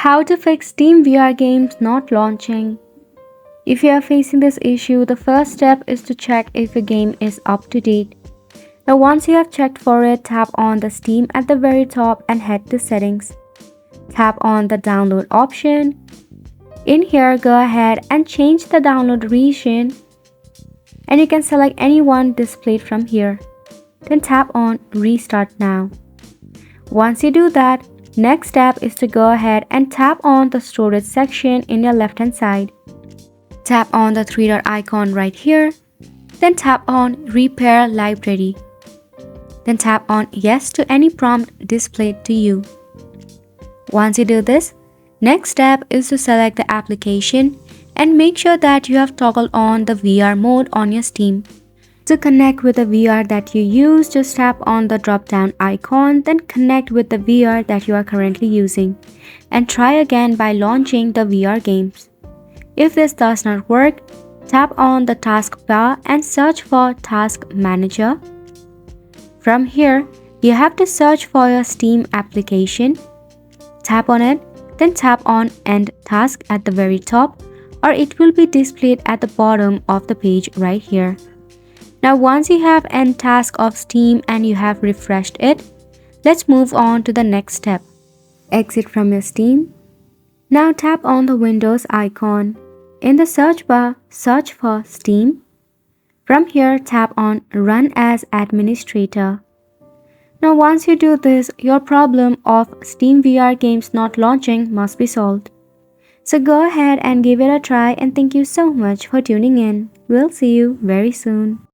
How to fix Steam VR games not launching. If you are facing this issue, the first step is to check if your game is up to date. Now once you have checked for it, tap on the Steam at the very top and head to settings. Tap on the download option. In here, go ahead and change the download region, and you can select any one displayed from here. Then tap on restart now. Once you do that, next step is to go ahead and tap on the storage section in your left hand side. Tap on the three dot icon right here. Then tap on repair library. Then tap on yes to any prompt displayed to you. Once you do this, next step is to select the application and make sure that you have toggled on the VR mode on your Steam. To connect with the VR that you use, just tap on the drop down icon, then connect with the VR that you are currently using, and try again by launching the VR games. If this does not work, tap on the taskbar and search for Task Manager. From here, you have to search for your Steam application. Tap on it, then tap on End Task at the very top, or it will be displayed at the bottom of the page right here. Now once you have End Task of Steam and you have refreshed it, let's move on to the next step. Exit from your Steam. Now tap on the Windows icon. In the search bar, search for Steam. From here, tap on Run as Administrator. Now once you do this, your problem of Steam VR games not launching must be solved. So go ahead and give it a try, and thank you so much for tuning in. We'll see you very soon.